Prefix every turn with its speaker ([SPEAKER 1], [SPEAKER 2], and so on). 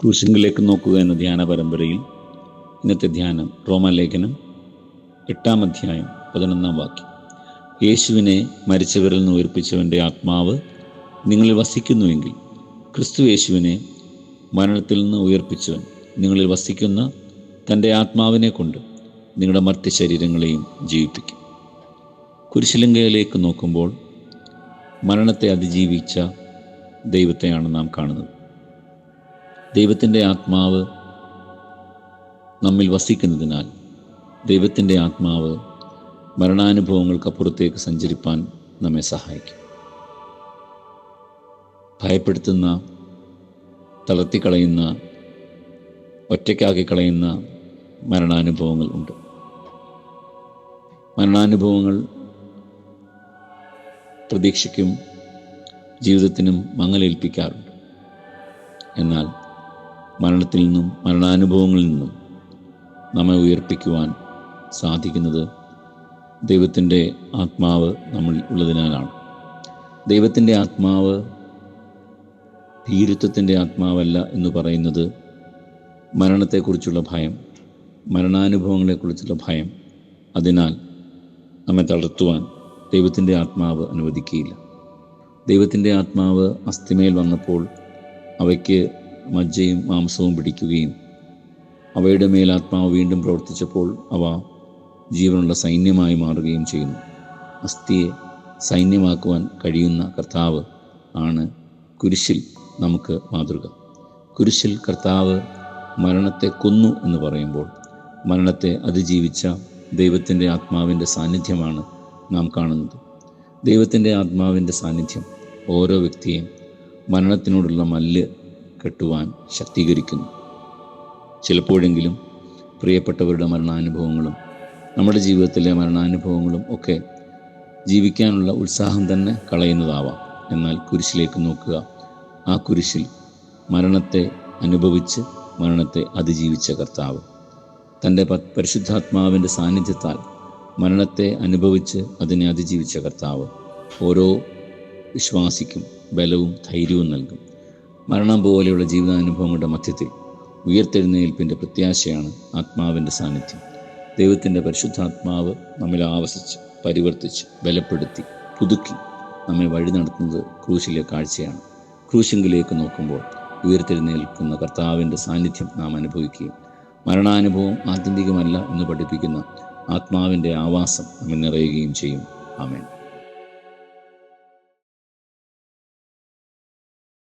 [SPEAKER 1] ക്രൂശിങ്കിലേക്ക് നോക്കുക എന്ന ധ്യാന പരമ്പരയിൽ ഇന്നത്തെ ധ്യാനം റോമാലേഖനം 8-ാം അധ്യായം 11-ാം വാക്യം. യേശുവിനെ മരിച്ചവരിൽ നിന്ന് ഉയർപ്പിച്ചവൻ്റെ ആത്മാവ് നിങ്ങളിൽ വസിക്കുന്നുവെങ്കിൽ ക്രിസ്തു യേശുവിനെ മരണത്തിൽ നിന്ന് ഉയർപ്പിച്ചവൻ നിങ്ങളിൽ വസിക്കുന്ന തൻ്റെ ആത്മാവിനെ കൊണ്ട് നിങ്ങളുടെ മർത്യ ശരീരങ്ങളെയും ജീവിപ്പിക്കും. കുരിശിലിങ്കയിലേക്ക് നോക്കുമ്പോൾ മരണത്തെ അതിജീവിച്ച ദൈവത്തെയാണ് നാം കാണുന്നത്. ദൈവത്തിൻ്റെ ആത്മാവ് നമ്മിൽ വസിക്കുന്നതിനാൽ ദൈവത്തിൻ്റെ ആത്മാവ് മരണാനുഭവങ്ങൾക്കപ്പുറത്തേക്ക് സഞ്ചരിപ്പാൻ നമ്മെ സഹായിക്കും. ഭയപ്പെടുത്തുന്ന, തളർത്തിക്കളയുന്ന, ഒറ്റയ്ക്കാക്കിക്കളയുന്ന മരണാനുഭവങ്ങൾ ഉണ്ട്. മരണാനുഭവങ്ങൾ പ്രതീക്ഷയ്ക്കും ജീവിതത്തിനും മങ്ങലേൽപ്പിക്കാറുണ്ട്. എന്നാൽ മരണത്തിൽ നിന്നും മരണാനുഭവങ്ങളിൽ നിന്നും നമ്മെ ഉയർപ്പിക്കുവാൻ സാധിക്കുന്നത് ദൈവത്തിൻ്റെ ആത്മാവ് നമ്മളിൽ ഉള്ളതിനാലാണ്. ദൈവത്തിൻ്റെ ആത്മാവ് ഭീരുത്വത്തിൻ്റെ ആത്മാവല്ല എന്ന് പറയുന്നത് മരണത്തെക്കുറിച്ചുള്ള ഭയം, മരണാനുഭവങ്ങളെക്കുറിച്ചുള്ള ഭയം. അതിനാൽ നമ്മെ തളർത്തുവാൻ ദൈവത്തിൻ്റെ ആത്മാവ് അനുവദിക്കുകയില്ല. ദൈവത്തിൻ്റെ ആത്മാവ് അസ്ഥിമേൽ വന്നപ്പോൾ അവയ്ക്ക് മജ്ജയും മാംസവും പിടിക്കുകയും അവയുടെ മേൽ ആത്മാവ് വീണ്ടും പ്രവർത്തിച്ചപ്പോൾ അവ ജീവനുള്ള സൈന്യമായി മാറുകയും ചെയ്യുന്നു. അസ്ഥിയെ സൈന്യമാക്കുവാൻ കഴിയുന്ന കർത്താവ് ആണ് കുരിശിൽ നമുക്ക് മാതൃക. കുരിശിൽ കർത്താവ് മരണത്തെ കൊന്നു എന്ന് പറയുമ്പോൾ മരണത്തെ അതിജീവിച്ച ദൈവത്തിൻ്റെ ആത്മാവിൻ്റെ സാന്നിധ്യമാണ് നാം കാണുന്നത്. ദൈവത്തിൻ്റെ ആത്മാവിൻ്റെ സാന്നിധ്യം ഓരോ വ്യക്തിയെയും മരണത്തിനോടുള്ള മല്ല് കെട്ടുവാൻ ശക്തീകരിക്കുന്നു. ചിലപ്പോഴെങ്കിലും പ്രിയപ്പെട്ടവരുടെ മരണാനുഭവങ്ങളും നമ്മുടെ ജീവിതത്തിലെ മരണാനുഭവങ്ങളും ഒക്കെ ജീവിക്കാനുള്ള ഉത്സാഹം തന്നെ കളയുന്നതാവാം. എന്നാൽ കുരിശിലേക്ക് നോക്കുക. ആ കുരിശിൽ മരണത്തെ അനുഭവിച്ച് മരണത്തെ അതിജീവിച്ച കർത്താവ്, തൻ്റെ പരിശുദ്ധാത്മാവിൻ്റെ സാന്നിധ്യത്താൽ മരണത്തെ അനുഭവിച്ച് അതിനെ അതിജീവിച്ച കർത്താവ് ഓരോ വിശ്വാസിക്കും ബലവും ധൈര്യവും നൽകും. മരണം പോലെയുള്ള ജീവിതാനുഭവങ്ങളുടെ മധ്യത്തിൽ ഉയർത്തെഴുന്നേൽപ്പിൻ്റെ പ്രത്യാശയാണ് ആത്മാവിൻ്റെ സാന്നിധ്യം. ദൈവത്തിൻ്റെ പരിശുദ്ധാത്മാവ് നമ്മിൽ ആവസിച്ച് പരിവർത്തിച്ച് ബലപ്പെടുത്തി പുതുക്കി നമ്മെ വഴി നടത്തുന്നത് ക്രൂശിലെ കാഴ്ചയാണ്. ക്രൂശിങ്കിലേക്ക് നോക്കുമ്പോൾ ഉയർത്തെഴുന്നേൽക്കുന്ന കർത്താവിൻ്റെ സാന്നിധ്യം നാം അനുഭവിക്കുകയും മരണാനുഭവം ആത്യന്തികമല്ല എന്ന് പഠിപ്പിക്കുന്ന ആത്മാവിൻ്റെ ആവാസം നമ്മിൽ നിറയുകയും ചെയ്യും. ആമേൻ.